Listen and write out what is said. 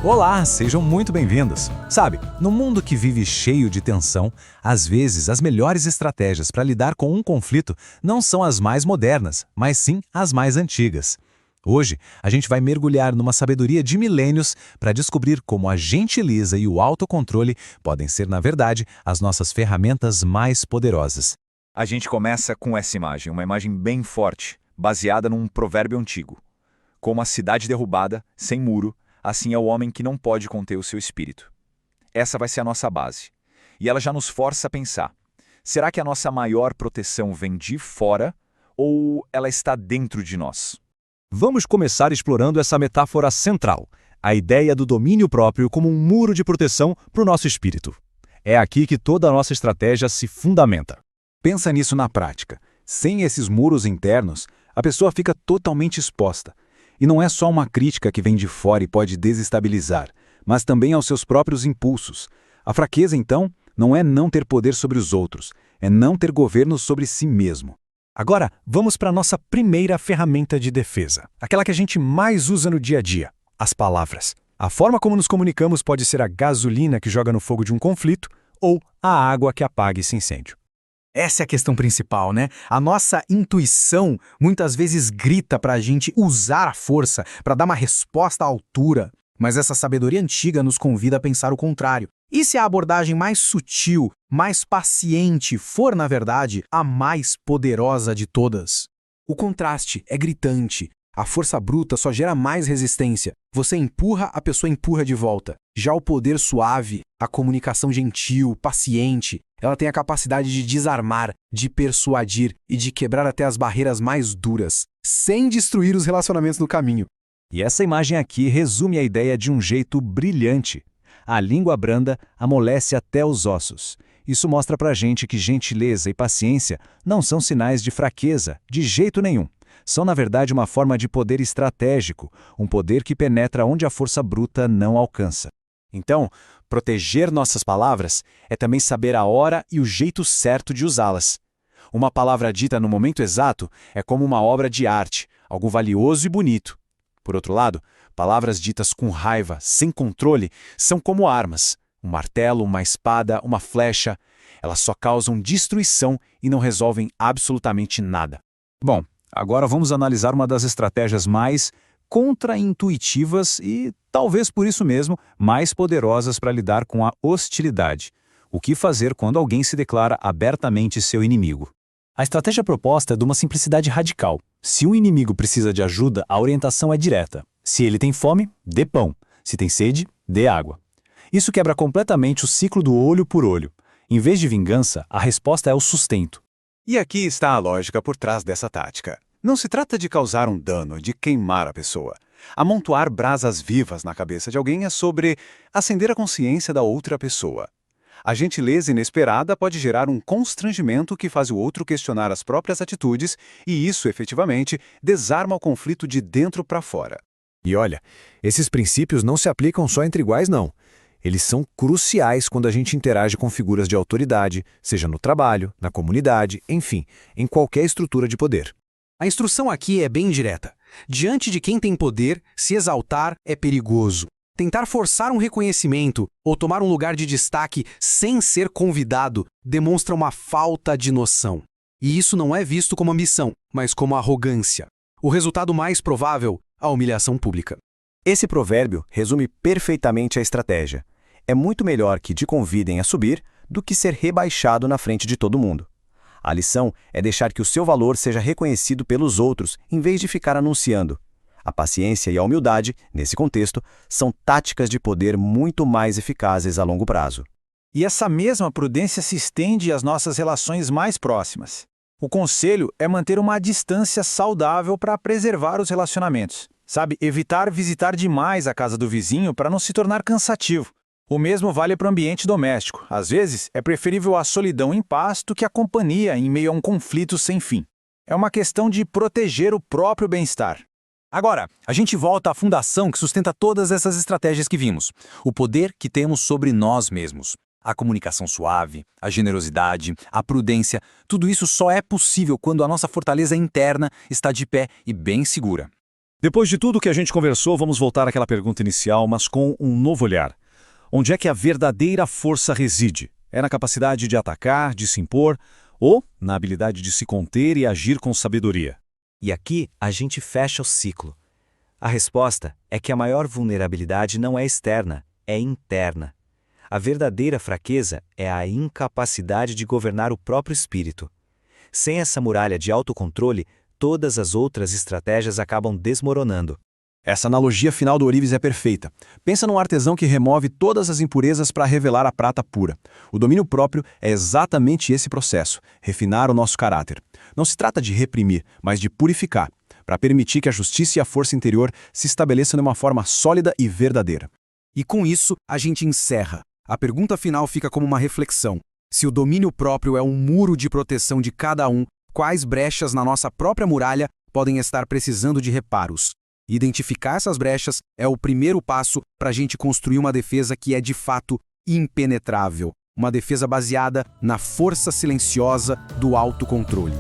Olá, sejam muito bem-vindos. Sabe, no mundo que vive cheio de tensão, às vezes as melhores estratégias para lidar com um conflito não são as mais modernas, mas sim as mais antigas. Hoje, a gente vai mergulhar numa sabedoria de milênios para descobrir como a gentileza e o autocontrole podem ser, na verdade, as nossas ferramentas mais poderosas. A gente começa com essa imagem, uma imagem bem forte, baseada num provérbio antigo. Como a cidade derrubada, sem muro, assim é o homem que não pode conter o seu espírito. Essa vai ser a nossa base. E ela já nos força a pensar, será que a nossa maior proteção vem de fora ou ela está dentro de nós? Vamos começar explorando essa metáfora central, a ideia do domínio próprio como um muro de proteção para o nosso espírito. É aqui que toda a nossa estratégia se fundamenta. Pensa nisso na prática. Sem esses muros internos, a pessoa fica totalmente exposta. E não é só uma crítica que vem de fora e pode desestabilizar, mas também aos seus próprios impulsos. A fraqueza, então, não é não ter poder sobre os outros, é não ter governo sobre si mesmo. Agora, vamos para a nossa primeira ferramenta de defesa, aquela que a gente mais usa no dia a dia, as palavras. A forma como nos comunicamos pode ser a gasolina que joga no fogo de um conflito ou a água que apaga esse incêndio. Essa é a questão principal, né? A nossa intuição muitas vezes grita para a gente usar a força, para dar uma resposta à altura. Mas essa sabedoria antiga nos convida a pensar o contrário. E se a abordagem mais sutil, mais paciente for, na verdade, a mais poderosa de todas? O contraste é gritante. A força bruta só gera mais resistência. Você empurra, a pessoa empurra de volta. Já o poder suave, a comunicação gentil, paciente, ela tem a capacidade de desarmar, de persuadir e de quebrar até as barreiras mais duras, sem destruir os relacionamentos no caminho. E essa imagem aqui resume a ideia de um jeito brilhante. A língua branda amolece até os ossos. Isso mostra pra gente que gentileza e paciência não são sinais de fraqueza, de jeito nenhum. São, na verdade, uma forma de poder estratégico, um poder que penetra onde a força bruta não alcança. Então, proteger nossas palavras é também saber a hora e o jeito certo de usá-las. Uma palavra dita no momento exato é como uma obra de arte, algo valioso e bonito. Por outro lado, palavras ditas com raiva, sem controle, são como armas. Um martelo, uma espada, uma flecha. Elas só causam destruição e não resolvem absolutamente nada. Bom, agora vamos analisar uma das estratégias mais contraintuitivas e, talvez por isso mesmo, mais poderosas para lidar com a hostilidade. O que fazer quando alguém se declara abertamente seu inimigo? A estratégia proposta é de uma simplicidade radical. Se um inimigo precisa de ajuda, a orientação é direta. Se ele tem fome, dê pão. Se tem sede, dê água. Isso quebra completamente o ciclo do olho por olho. Em vez de vingança, a resposta é o sustento. E aqui está a lógica por trás dessa tática. Não se trata de causar um dano, de queimar a pessoa. Amontoar brasas vivas na cabeça de alguém é sobre acender a consciência da outra pessoa. A gentileza inesperada pode gerar um constrangimento que faz o outro questionar as próprias atitudes e isso, efetivamente, desarma o conflito de dentro para fora. E olha, esses princípios não se aplicam só entre iguais, não. Eles são cruciais quando a gente interage com figuras de autoridade, seja no trabalho, na comunidade, enfim, em qualquer estrutura de poder. A instrução aqui é bem direta. Diante de quem tem poder, se exaltar é perigoso. Tentar forçar um reconhecimento ou tomar um lugar de destaque sem ser convidado demonstra uma falta de noção. E isso não é visto como ambição, mas como arrogância. O resultado mais provável, a humilhação pública. Esse provérbio resume perfeitamente a estratégia. É muito melhor que te convidem a subir do que ser rebaixado na frente de todo mundo. A lição é deixar que o seu valor seja reconhecido pelos outros, em vez de ficar anunciando. A paciência e a humildade, nesse contexto, são táticas de poder muito mais eficazes a longo prazo. E essa mesma prudência se estende às nossas relações mais próximas. O conselho é manter uma distância saudável para preservar os relacionamentos. Sabe, evitar visitar demais a casa do vizinho para não se tornar cansativo. O mesmo vale para o ambiente doméstico. Às vezes, é preferível a solidão em paz do que a companhia em meio a um conflito sem fim. É uma questão de proteger o próprio bem-estar. Agora, a gente volta à fundação que sustenta todas essas estratégias que vimos. O poder que temos sobre nós mesmos. A comunicação suave, a generosidade, a prudência, tudo isso só é possível quando a nossa fortaleza interna está de pé e bem segura. Depois de tudo que a gente conversou, vamos voltar àquela pergunta inicial, mas com um novo olhar. Onde é que a verdadeira força reside? É na capacidade de atacar, de se impor, ou na habilidade de se conter e agir com sabedoria? E aqui a gente fecha o ciclo. A resposta é que a maior vulnerabilidade não é externa, é interna. A verdadeira fraqueza é a incapacidade de governar o próprio espírito. Sem essa muralha de autocontrole, todas as outras estratégias acabam desmoronando. Essa analogia final do Ourives é perfeita. Pensa num artesão que remove todas as impurezas para revelar a prata pura. O domínio próprio é exatamente esse processo, refinar o nosso caráter. Não se trata de reprimir, mas de purificar, para permitir que a justiça e a força interior se estabeleçam de uma forma sólida e verdadeira. E com isso, a gente encerra. A pergunta final fica como uma reflexão. Se o domínio próprio é um muro de proteção de cada um, quais brechas na nossa própria muralha podem estar precisando de reparos? Identificar essas brechas é o primeiro passo para a gente construir uma defesa que é de fato impenetrável. Uma defesa baseada na força silenciosa do autocontrole.